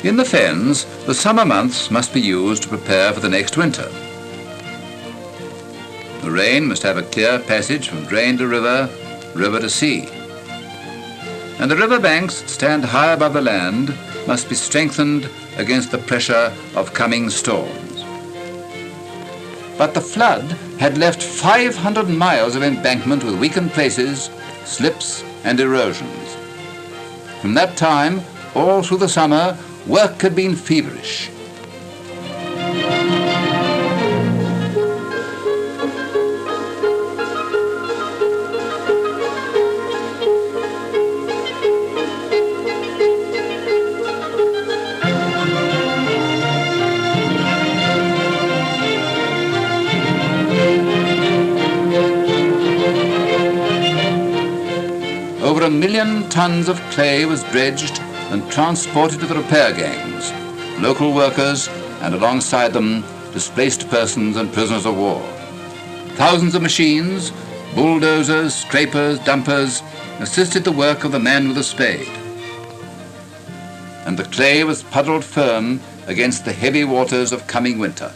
In the Fens, the summer months must be used to prepare for the next winter. The rain must have a clear passage from drain to river, river to sea. And the riverbanks that stand high above the land must be strengthened against the pressure of coming storms. But the flood had left 500 miles of embankment with weakened places, slips and erosions. From that time, all through the summer, work had been feverish. Over 1 million tons of clay was dredged and transported to the repair gangs, local workers, and alongside them, displaced persons and prisoners of war. Thousands of machines, bulldozers, scrapers, dumpers, assisted the work of the man with a spade. And the clay was puddled firm against the heavy waters of coming winter.